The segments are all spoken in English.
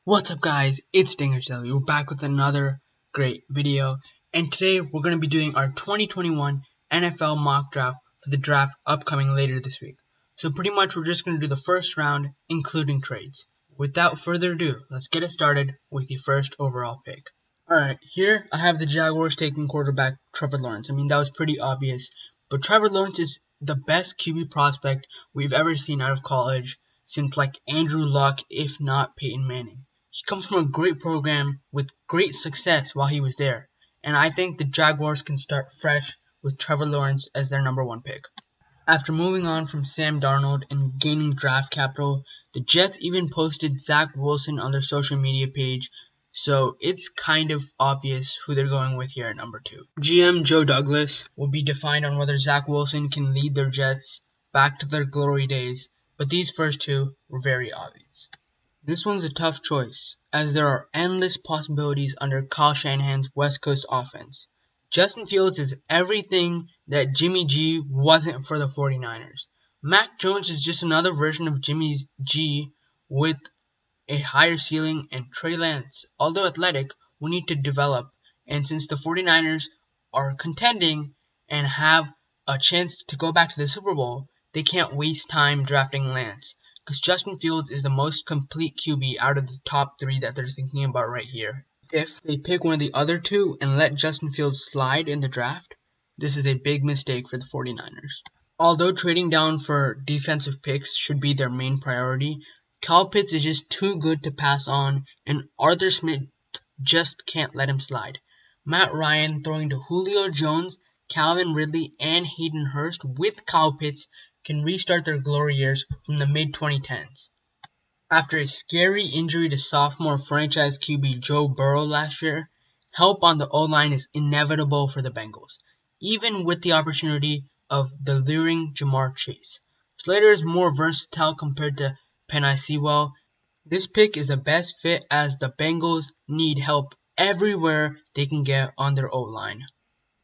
What's up guys, it's Dingerselly. We're back with another great video, and today we're going to be doing our 2021 NFL mock draft for the draft upcoming later this week. So pretty much we're just going to do the first round, including trades. Without further ado, let's get it started with the first overall pick. Alright, here I have the Jaguars taking quarterback Trevor Lawrence. I mean, that was pretty obvious, but Trevor Lawrence is the best QB prospect we've ever seen out of college since like Andrew Luck, if not Peyton Manning. He comes from a great program with great success while he was there, and I think the Jaguars can start fresh with Trevor Lawrence as their number one pick. After moving on from Sam Darnold and gaining draft capital, the Jets even posted Zach Wilson on their social media page, so it's kind of obvious who they're going with here at number 2. GM Joe Douglas will be defined on whether Zach Wilson can lead their Jets back to their glory days, but these first two were very obvious. This one's a tough choice, as there are endless possibilities under Kyle Shanahan's West Coast offense. Justin Fields is everything that Jimmy G wasn't for the 49ers. Mac Jones is just another version of Jimmy G with a higher ceiling, and Trey Lance, although athletic, will need to develop, and since the 49ers are contending and have a chance to go back to the Super Bowl, they can't waste time drafting Lance, because Justin Fields is the most complete QB out of the top 3 that they're thinking about right here. If they pick one of the other two and let Justin Fields slide in the draft, this is a big mistake for the 49ers. Although trading down for defensive picks should be their main priority, Kyle Pitts is just too good to pass on, and Arthur Smith just can't let him slide. Matt Ryan throwing to Julio Jones, Calvin Ridley, and Hayden Hurst with Kyle Pitts can restart their glory years from the mid-2010s. After a scary injury to sophomore franchise QB Joe Burrow last year, help on the O-line is inevitable for the Bengals, even with the opportunity of the luring Ja'Marr Chase. Slater is more versatile compared to Penei Sewell. This pick is the best fit as the Bengals need help everywhere they can get on their O-line.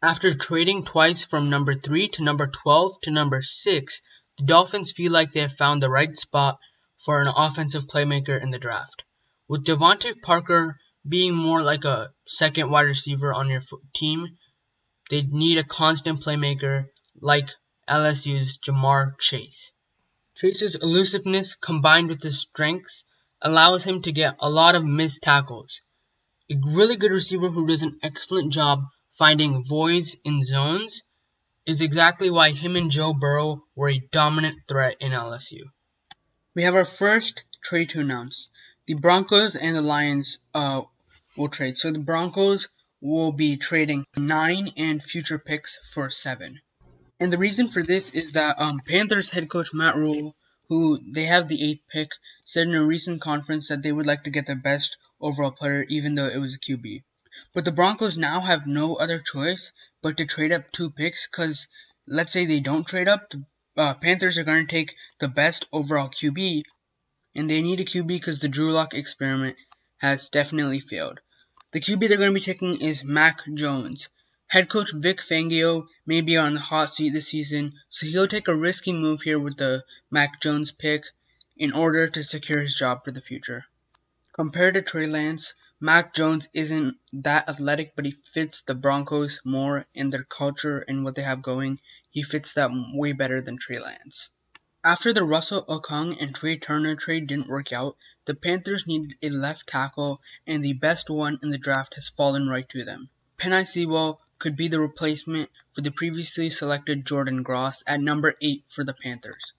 After trading twice from number 3 to number 12 to number 6, the Dolphins feel like they have found the right spot for an offensive playmaker in the draft. With Devontae Parker being more like a second wide receiver on your team, they need a constant playmaker like LSU's Ja'Marr Chase. Chase's elusiveness combined with his strengths allows him to get a lot of missed tackles. A really good receiver who does an excellent job finding voids in zones is exactly why him and Joe Burrow were a dominant threat in LSU. We have our first trade to announce. The Broncos and the Lions will trade. So the Broncos will be trading 9 and future picks for 7. And the reason for this is that Panthers head coach Matt Rhule, who they have the 8th pick, said in a recent conference that they would like to get their best overall player even though it was a QB. But the Broncos now have no other choice but to trade up 2 picks because let's say they don't trade up, the Panthers are going to take the best overall QB, and they need a QB because the Drew Lock experiment has definitely failed. The QB they're going to be taking is Mac Jones. Head coach Vic Fangio may be on the hot seat this season, so he'll take a risky move here with the Mac Jones pick in order to secure his job for the future. Compared to Trey Lance, Mac Jones isn't that athletic, but he fits the Broncos more in their culture and what they have going. He fits that way better than Trey Lance. After the Russell Okung and Trey Turner trade didn't work out, the Panthers needed a left tackle, and the best one in the draft has fallen right to them. Penei Sewell could be the replacement for the previously selected Jordan Gross at number 8 for the Panthers.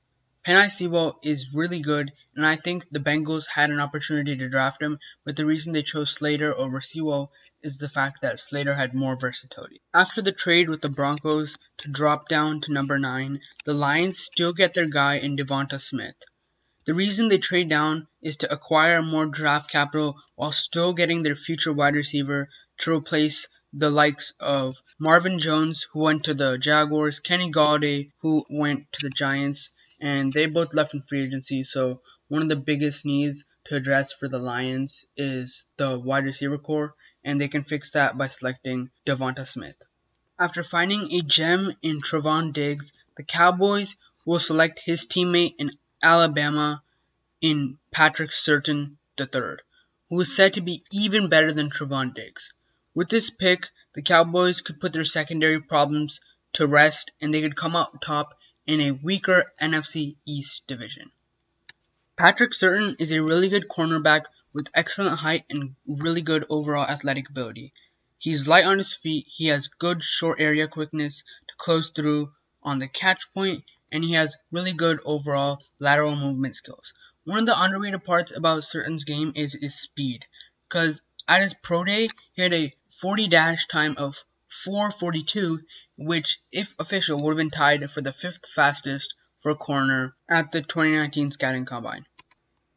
Penei Sewell is really good, and I think the Bengals had an opportunity to draft him, but the reason they chose Slater over Sewell is the fact that Slater had more versatility. After the trade with the Broncos to drop down to number 9, the Lions still get their guy in Devonta Smith. The reason they trade down is to acquire more draft capital while still getting their future wide receiver to replace the likes of Marvin Jones, who went to the Jaguars, Kenny Golladay, who went to the Giants, and they both left in free agency, so one of the biggest needs to address for the Lions is the wide receiver core, and they can fix that by selecting Devonta Smith. After finding a gem in Trevon Diggs, the Cowboys will select his teammate in Alabama in Patrick Surtain III, who is said to be even better than Trevon Diggs. With this pick, the Cowboys could put their secondary problems to rest and they could come out top in a weaker NFC East division. Patrick Surtain is a really good cornerback with excellent height and really good overall athletic ability. He's light on his feet, he has good short area quickness to close through on the catch point, and he has really good overall lateral movement skills. One of the underrated parts about Surtain's game is his speed, because at his pro day, he had a 40 dash time of 4:42, which, if official, would have been tied for the 5th fastest for a corner at the 2019 Scouting Combine.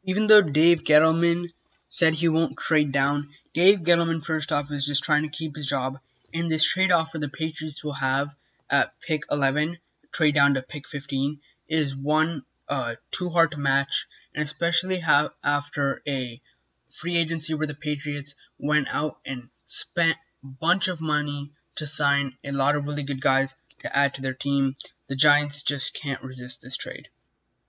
Even though Dave Gettleman said he won't trade down, Dave Gettleman first off is just trying to keep his job, and this trade offer the Patriots will have at pick 11, trade down to pick 15, is one too hard to match, and especially after a free agency where the Patriots went out and spent a bunch of money to sign a lot of really good guys to add to their team. The Giants just can't resist this trade.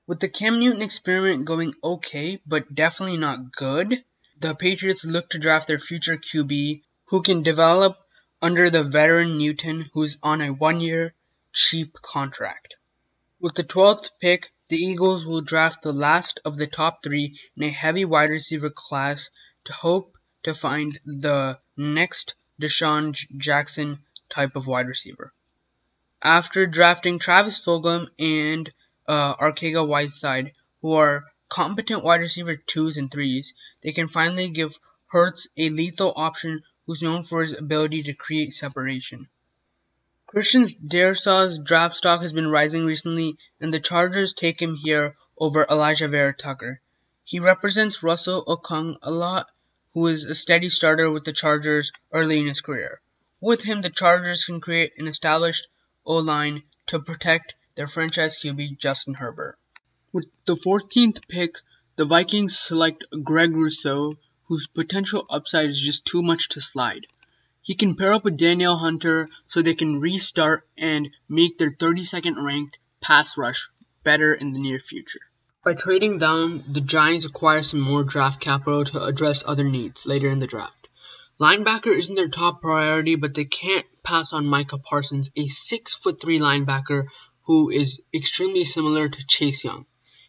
With the Cam Newton experiment going okay, but definitely not good, the Patriots look to draft their future QB who can develop under the veteran Newton, who's on a 1-year cheap contract. With the 12th pick, the Eagles will draft the last of the top 3 in a heavy wide receiver class to hope to find the next Deshaun Jackson type of wide receiver. After drafting Travis Fulgham and Arcega-Whiteside, who are competent wide receiver 2s and 3s, they can finally give Hurts a lethal option who's known for his ability to create separation. Christian Darrisaw's draft stock has been rising recently, and the Chargers take him here over Elijah Vera Tucker. He represents Russell Okung a lot, who is a steady starter with the Chargers early in his career. With him, the Chargers can create an established O-line to protect their franchise QB Justin Herbert. With the 14th pick, the Vikings select Greg Rousseau, whose potential upside is just too much to slide. He can pair up with Danielle Hunter so they can restart and make their 32nd ranked pass rush better in the near future. By trading down, the Giants acquire some more draft capital to address other needs later in the draft. Linebacker isn't their top priority, but they can't pass on Micah Parsons, a 6'3" linebacker who is extremely similar to Chase Young.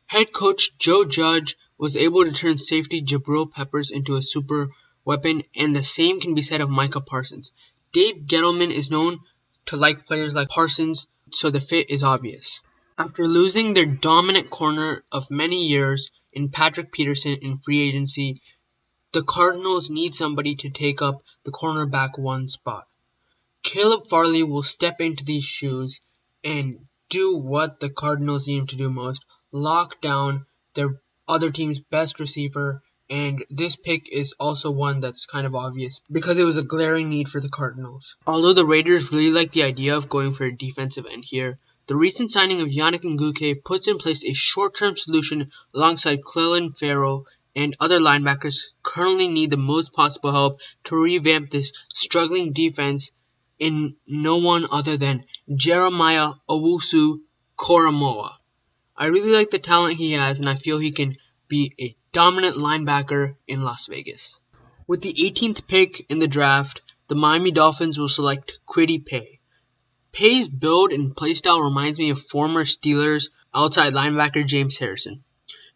Head coach Joe Judge was able to turn safety Jabril Peppers into a super weapon, and the same can be said of Micah Parsons. Dave Gettleman is known to like players like Parsons, so the fit is obvious. After losing their dominant corner of many years in Patrick Peterson in free agency, the Cardinals need somebody to take up the cornerback 1 spot. Caleb Farley will step into these shoes and do what the Cardinals need him to do most, lock down their other team's best receiver, and this pick is also one that's kind of obvious because it was a glaring need for the Cardinals. Although the Raiders really like the idea of going for a defensive end here, the recent signing of Yannick Ngakoue puts in place a short-term solution alongside Clelin Ferrell and other linebackers currently need the most possible help to revamp this struggling defense in no one other than Jeremiah Owusu-Koramoah. I really like the talent he has, and I feel he can be a dominant linebacker in Las Vegas. With the 18th pick in the draft, the Miami Dolphins will select Kwity Paye. Paye's build and playstyle reminds me of former Steelers outside linebacker James Harrison.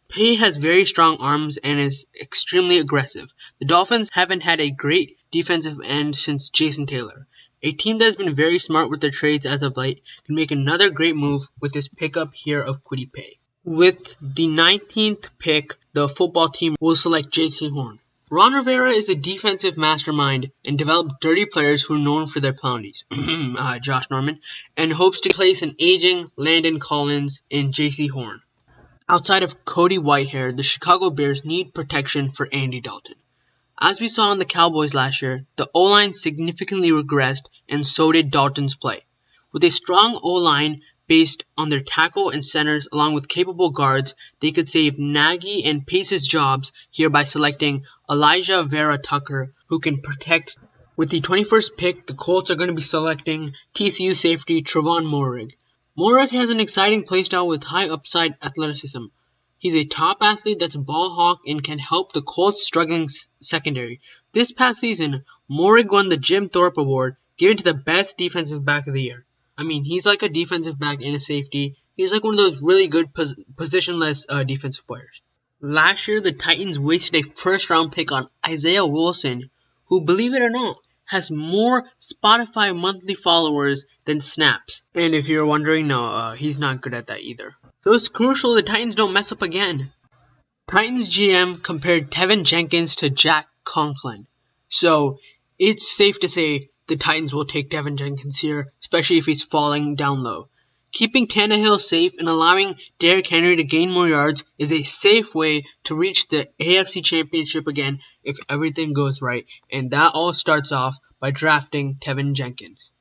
Paye has very strong arms and is extremely aggressive. The Dolphins haven't had a great defensive end since Jason Taylor. A team that has been very smart with their trades as of late can make another great move with this pickup here of Kwity Paye. With the 19th pick, the football team will select J.C. Horn. Ron Rivera is a defensive mastermind and developed dirty players who are known for their penalties, Josh Norman, and hopes to place an aging Landon Collins in J.C. Horn. Outside of Cody Whitehair, the Chicago Bears need protection for Andy Dalton. As we saw on the Cowboys last year, the O-line significantly regressed, and so did Dalton's play. With a strong O-line based on their tackle and centers along with capable guards, they could save Nagy and Pace's jobs here by selecting Elijah Vera Tucker, who can protect. With the 21st pick, the Colts are going to be selecting TCU safety Trevon Moehrig. Moehrig has an exciting playstyle with high upside athleticism. He's a top athlete that's a ball hawk and can help the Colts' struggling secondary. This past season, Moehrig won the Jim Thorpe Award, given to the best defensive back of the year. I mean, he's like a defensive back and a safety. He's like one of those really good positionless defensive players. Last year, the Titans wasted a first-round pick on Isaiah Wilson, who, believe it or not, has more Spotify monthly followers than snaps. And if you're wondering, no, he's not good at that either. So it's crucial the Titans don't mess up again. Titans GM compared Tevin Jenkins to Jack Conklin. So it's safe to say the Titans will take Tevin Jenkins here, especially if he's falling down low. Keeping Tannehill safe and allowing Derrick Henry to gain more yards is a safe way to reach the AFC Championship again if everything goes right, and that all starts off by drafting Tevin Jenkins.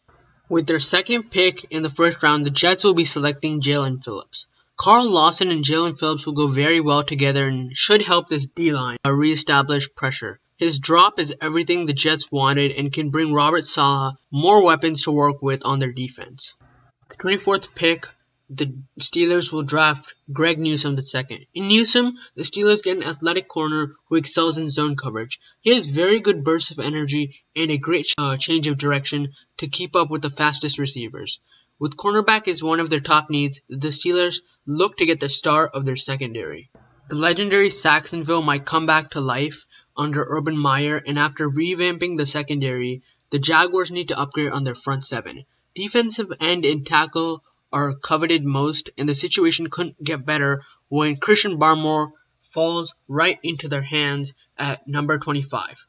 With their second pick in the first round, the Jets will be selecting Jaelan Phillips. Carl Lawson and Jaelan Phillips will go very well together and should help this D-line reestablish pressure. His drop is everything the Jets wanted and can bring Robert Saleh more weapons to work with on their defense. The 24th pick, the Steelers will draft Greg Newsome II. In Newsome, the Steelers get an athletic corner who excels in zone coverage. He has very good bursts of energy and a great change of direction to keep up with the fastest receivers. With cornerback as one of their top needs, the Steelers look to get the star of their secondary. The legendary Saxonville might come back to life under Urban Meyer, and after revamping the secondary, the Jaguars need to upgrade on their front seven. Defensive end and tackle are coveted most, and the situation couldn't get better when Christian Barmore falls right into their hands at number 25.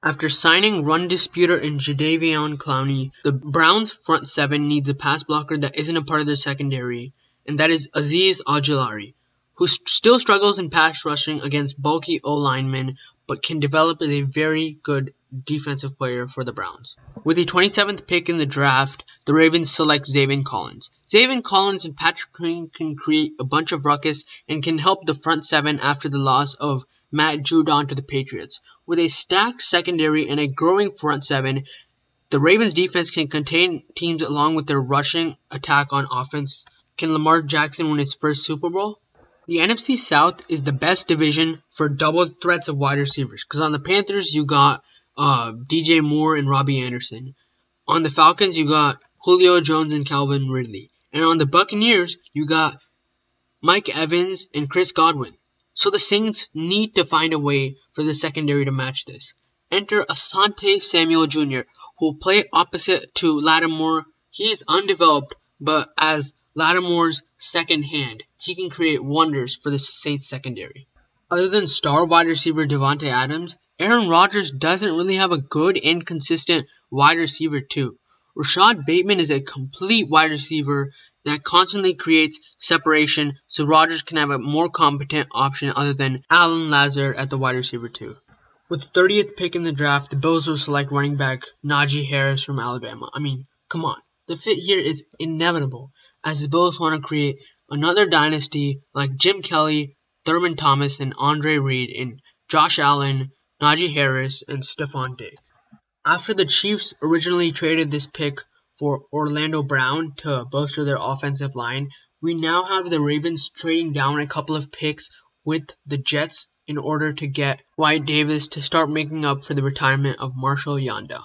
After signing run disputer in Jadeveon Clowney, the Browns' front seven needs a pass blocker that isn't a part of their secondary, and that is Azeez Ojulari, who still struggles in pass rushing against bulky O-linemen, but can develop as a very good defensive player for the Browns. With the 27th pick in the draft, the Ravens select Zaven Collins. Zaven Collins and Patrick Queen can create a bunch of ruckus and can help the front seven after the loss of Matt Judon to the Patriots. With a stacked secondary and a growing front seven, the Ravens defense can contain teams along with their rushing attack on offense. Can Lamar Jackson win his first Super Bowl? The NFC South is the best division for double threats of wide receivers. Because on the Panthers, you got DJ Moore and Robbie Anderson. On the Falcons, you got Julio Jones and Calvin Ridley. And on the Buccaneers, you got Mike Evans and Chris Godwin. So the Saints need to find a way for the secondary to match this. Enter Asante Samuel Jr., who will play opposite to Lattimore. He is undeveloped, but as Lattimore's second hand, he can create wonders for the Saints secondary. Other than star wide receiver Davante Adams, Aaron Rodgers doesn't really have a good and consistent wide receiver too. Rashad Bateman is a complete wide receiver that constantly creates separation, so Rodgers can have a more competent option other than Alan Lazard at the wide receiver too. With the 30th pick in the draft, the Bills will select running back Najee Harris from Alabama. I mean, come on. The fit here is inevitable, as the Bills want to create another dynasty like Jim Kelly, Thurman Thomas, and Andre Reed in Josh Allen, Najee Harris, and Stephon Diggs. After the Chiefs originally traded this pick for Orlando Brown to bolster their offensive line, we now have the Ravens trading down a couple of picks with the Jets in order to get Wyatt Davis to start making up for the retirement of Marshall Yanda.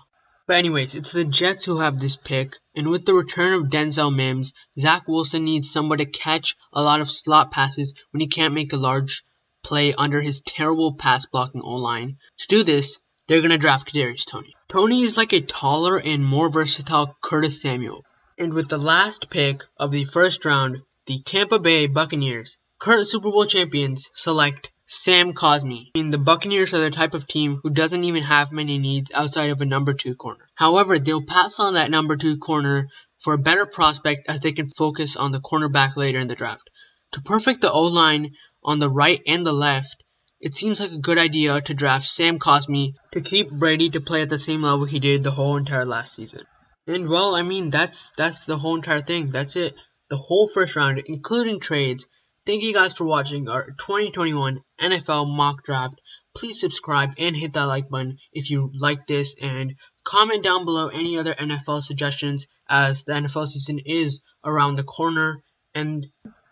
But anyways, it's the Jets who have this pick, and with the return of Denzel Mims, Zach Wilson needs someone to catch a lot of slot passes when he can't make a large play under his terrible pass blocking O-line. To do this, they're going to draft Kadarius Toney. Toney is like a taller and more versatile Curtis Samuel. And with the last pick of the first round, the Tampa Bay Buccaneers, current Super Bowl champions, select Sam Cosmi. The Buccaneers are the type of team who doesn't even have many needs outside of a number 2 corner. However, they'll pass on that number 2 corner for a better prospect as they can focus on the cornerback later in the draft. To perfect the O-line on the right and the left, it seems like a good idea to draft Sam Cosmi to keep Brady to play at the same level he did the whole entire last season. And well, I mean, that's the whole entire thing. That's it. The whole first round, including trades. Thank you guys for watching our 2021 NFL mock draft. Please subscribe and hit that like button if you like this, and comment down below any other NFL suggestions as the NFL season is around the corner. And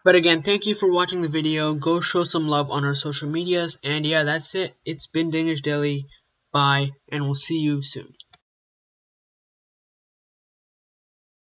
But again, thank you for watching the video. Go show some love on our social medias. And yeah, that's it. It's been Danish Daily. Bye, and we'll see you soon.